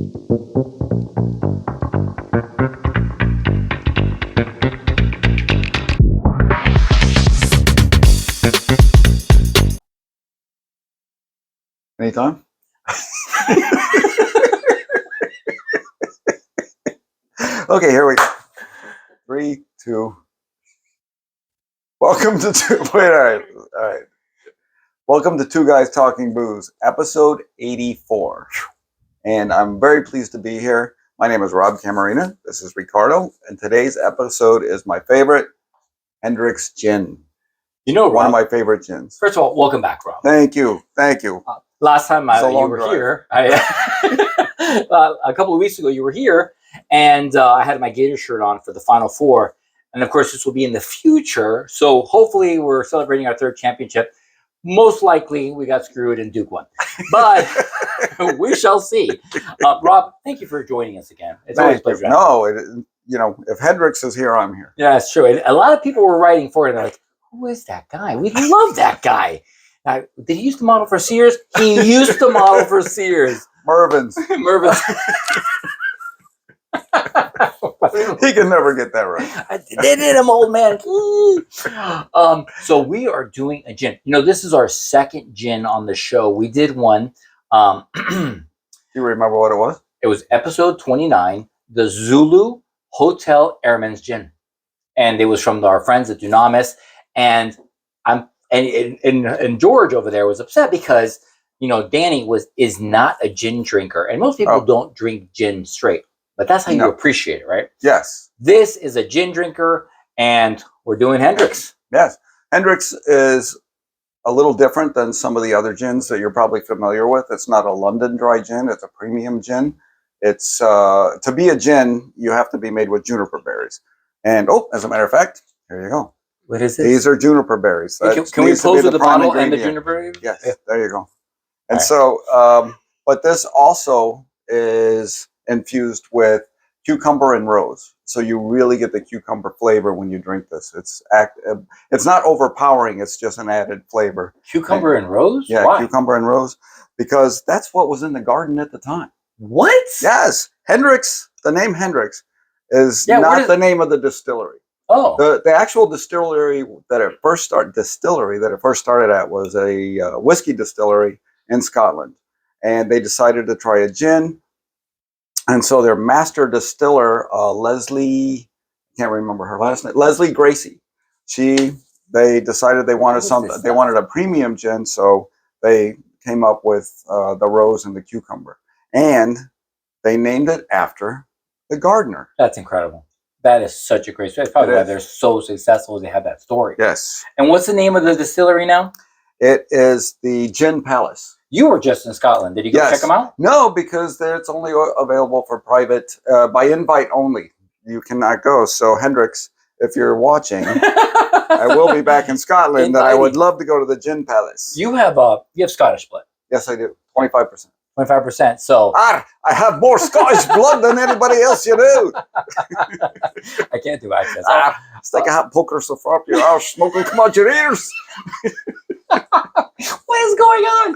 Anytime? Okay, here we go. 3, 2. Welcome to all right. Welcome to Two Guys Talking Booze, episode 84. And I'm very pleased to be here. My name is Rob Camarena. This is Ricardo. And today's episode is my favorite Hendricks gin. You know, Rob, one of my favorite gins. First of all, welcome back, Rob. Thank you. Thank you. Last time you were here, a couple of weeks ago, you were here, and I had my Gator shirt on for the Final Four. And of course, this will be in the future. So hopefully we're celebrating our third championship. Most likely we got screwed and Duke won. But we shall see. Rob, thank you for joining us again. It's always a pleasure. No, if Hendricks is here, I'm here. Yeah, it's true. And a lot of people were writing for it. And they're like, who is that guy? We love that guy. Did he use the model for Sears? He used the model for Sears. Mervin's. Mervin's. He can never get that right. They did him, old man. So we are doing a gin. You know, this is our second gin on the show. We did one. Do you remember what it was? It was episode 29, the Zulu Hotel Airman's Gin. And it was from our friends at Dunamis. And George over there was upset because, you know, Danny is not a gin drinker. And most people don't drink gin straight. But that's how you appreciate it, right? Yes. This is a gin drinker, and we're doing Hendricks. Yes. Hendricks is a little different than some of the other gins that you're probably familiar with. It's not a London dry gin. It's a premium gin. It's to be a gin, you have to be made with juniper berries. And, as a matter of fact, here you go. What is this? These are juniper berries. Can we pose with the bottle and the juniper berries? Yes, yeah. There you go. And so, but this also is infused with cucumber and rose, so you really get the cucumber flavor when you drink this. It's not overpowering. It's just an added flavor. Cucumber and rose? Yeah, why? Cucumber and rose, because that's what was in the garden at the time. What? Yes, Hendricks. The name Hendricks is not the name of the distillery. Oh, the actual distillery that it first started at was a whiskey distillery in Scotland, and they decided to try a gin. And so their master distiller, Leslie, can't remember her last name, Leslie Gracie. They decided they wanted something. They wanted a premium gin, so they came up with the rose and the cucumber, and they named it after the gardener. That's incredible. That is such a great story. That's probably why they're so successful. They have that story. Yes. And what's the name of the distillery now? It is the Gin Palace. You were just in Scotland. Did you go check them out? No, because it's only available for private, by invite only. You cannot go. So Hendricks, if you're watching, I will be back in Scotland, and I would love to go to the Gin Palace. You have Scottish blood. Yes, I do. 25%. 25%. So I have more Scottish blood than anybody else you do. I can't do accents. Stick a hot poker so far up your arse, smoking come out your ears. What is going on?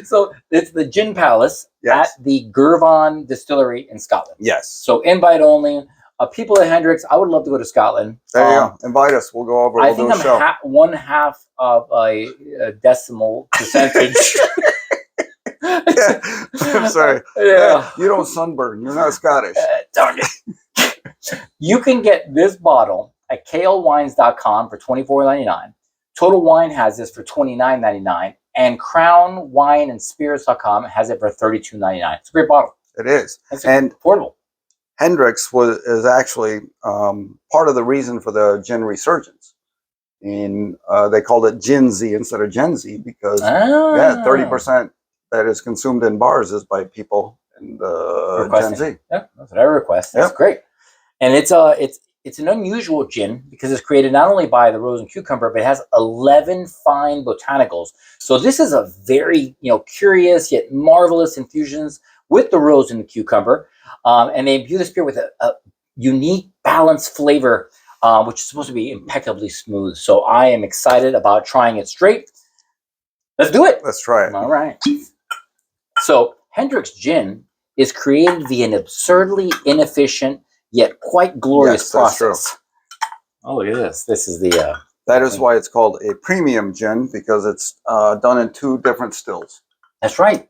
So it's the Gin Palace at the Girvan Distillery in Scotland. Yes. So invite only. People at Hendricks, I would love to go to Scotland. There you go. Invite us. We'll go over. I think I'm one half of a decimal percentage. Yeah. I'm sorry. Yeah. You don't sunburn. You're not Scottish. Darn it. You can get this bottle at klwines.com for $24.99. Total Wine has this for $29.99. And Crown Wine and Spirits.com has it for $32.99. It's a great bottle. It is. And affordable. Hendricks is actually part of the reason for the gin resurgence. And they called it Gin Z instead of Gen Z because 30% that is consumed in bars is by people in the Gen Z. Yeah, that's what I request. That's great. And it's an unusual gin because it's created not only by the rose and cucumber, but it has 11 fine botanicals. So this is a very curious yet marvelous infusions with the rose and the cucumber. And they imbue the spirit with a unique balanced flavor, which is supposed to be impeccably smooth. So I am excited about trying it straight. Let's do it. Let's try it. All right. So Hendricks gin is created via an absurdly inefficient yet quite glorious that's true. process. Oh, look at this. This is the... that is why it's called a premium gin, because it's done in 2 different stills. That's right.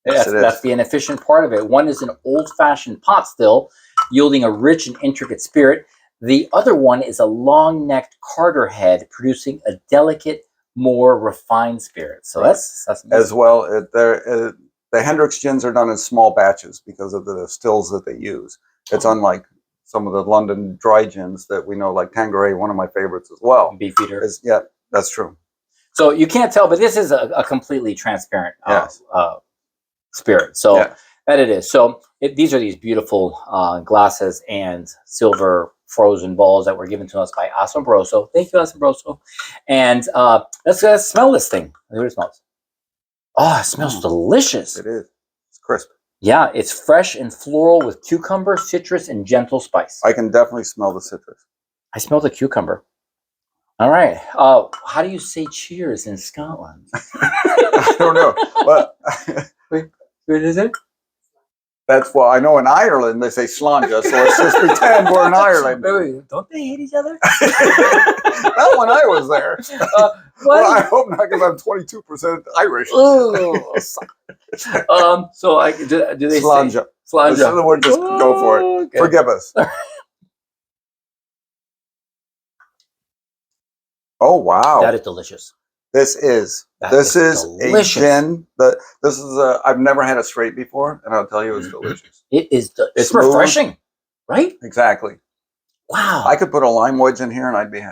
Yes, That's the inefficient part of it. One is an old-fashioned pot still, yielding a rich and intricate spirit. The other one is a long-necked Carter head, producing a delicate, more refined spirit. So that's amazing. As well, the Hendricks gins are done in small batches because of the stills that they use. It's unlike some of the London dry gins that we know, like Tanqueray, one of my favorites as well. Beefeater. Yeah, that's true. So you can't tell, but this is a completely transparent spirit. So that it is. So these are these beautiful glasses and silver frozen balls that were given to us by Asombroso. Thank you, Asombroso. And let's smell this thing. See what it smells. Oh, it smells delicious. It is. It's crisp. Yeah, it's fresh and floral with cucumber, citrus, and gentle spice. I can definitely smell the citrus. I smell the cucumber. All right. How do you say cheers in Scotland? I don't know. But Wait, what is it? That's what I know. In Ireland, they say slanja, so let's just pretend we're in Ireland. Wait, don't they hate each other? Not when I was there. Well, I hope not, because I'm 22% Irish. So do they slanja. Say slanja? This is the word. Just go for it. Okay. Forgive us. Oh wow, that is delicious. This is a gin. I've never had it straight before, and I'll tell you, it's delicious. It's refreshing, right? Exactly. Wow. I could put a lime wedge in here, and I'd be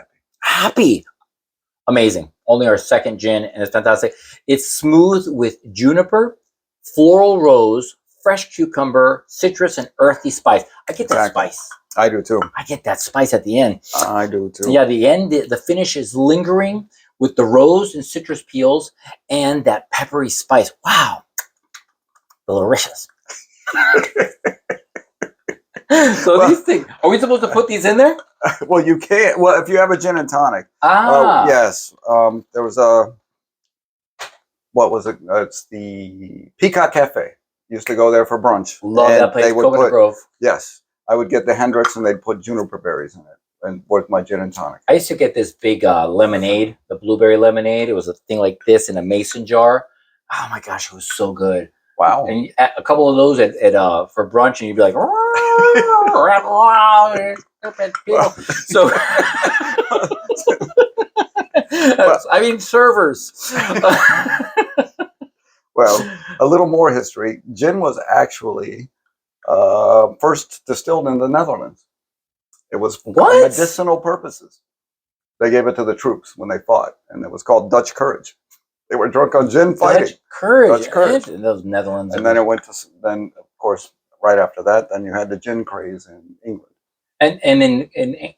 happy. Amazing. Only our second gin, and it's fantastic. It's smooth with juniper, floral rose, fresh cucumber, citrus, and earthy spice. I get that spice. I do too. I get that spice at the end. I do too. Yeah, the finish is lingering with the rose and citrus peels and that peppery spice. Wow. Delicious. So these things, are we supposed to put these in there? Well, you can't. Well, if you have a gin and tonic. Yes. There was what was it? It's the Peacock Cafe. Used to go there for brunch. Love that place, Coconut Grove. Yes. I would get the Hendricks, and they'd put juniper berries in it, and with my gin and tonic. I used to get this big lemonade, the blueberry lemonade. It was a thing like this in a mason jar. Oh my gosh, it was so good. Wow. And a couple of those for brunch, and you'd be like, so I mean, servers. Well, a little more history. Gin was actually first distilled in the Netherlands. It was for medicinal purposes. They gave it to the troops when they fought, and it was called Dutch courage. They were drunk on gin fighting. Dutch courage in those Netherlands. And then it went to, then of course, right after that, then you had the gin craze in England. And in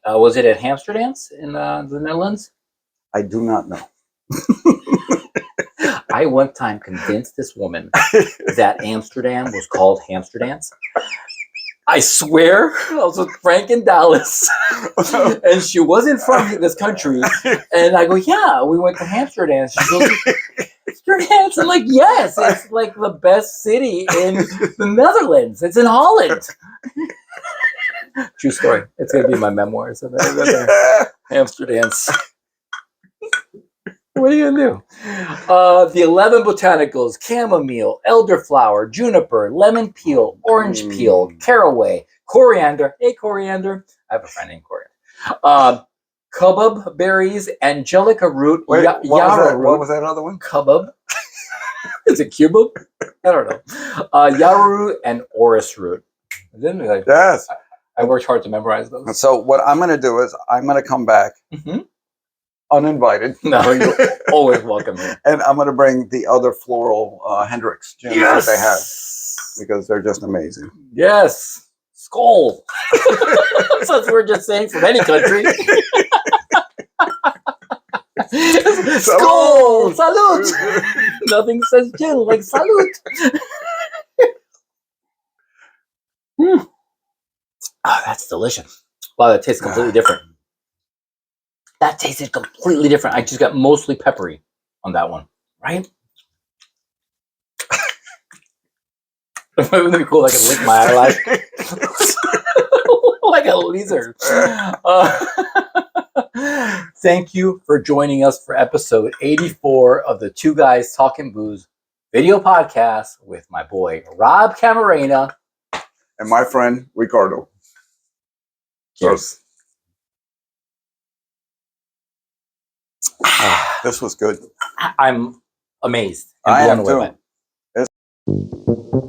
was it at Amsterdam's in the Netherlands? I do not know. I one time convinced this woman that Amsterdam was called Amsterdam's. I swear, I was with Frank in Dallas, and she wasn't from this country. And I go, yeah, we went to Amsterdam. She goes, Amsterdam? I'm like, yes, it's like the best city in the Netherlands. It's in Holland. True story. It's going to be my memoirs of Amsterdam's. What are you gonna do? The 11 botanicals: chamomile, elderflower, juniper, lemon peel, orange peel, caraway, coriander. Hey, coriander. I have a friend named Coriander. Cubeb berries, angelica root, yarrow root. What was that other one? Cubeb. Is it cubeb? I don't know. Yarrow root and orris root. Yes. I worked hard to memorize those. So what I'm going to do is I'm going to come back. Uninvited. No, you're always welcome here. And I'm going to bring the other floral Hendricks gins that they have, because they're just amazing. Yes. Skull. Since we're just saying from any country. Skull. Salute. Nothing says gin like salute. Oh, that's delicious. Wow, that tastes completely different. That tasted completely different. I just got mostly peppery on that one, right? Wouldn't it be cool if I could lick my eyelash like a lizard? Thank you for joining us for episode 84 of the Two Guys Talking Booze video podcast with my boy Rob Camarena and my friend Ricardo. Cheers. This was good. I'm amazed and I blown am away by too. it.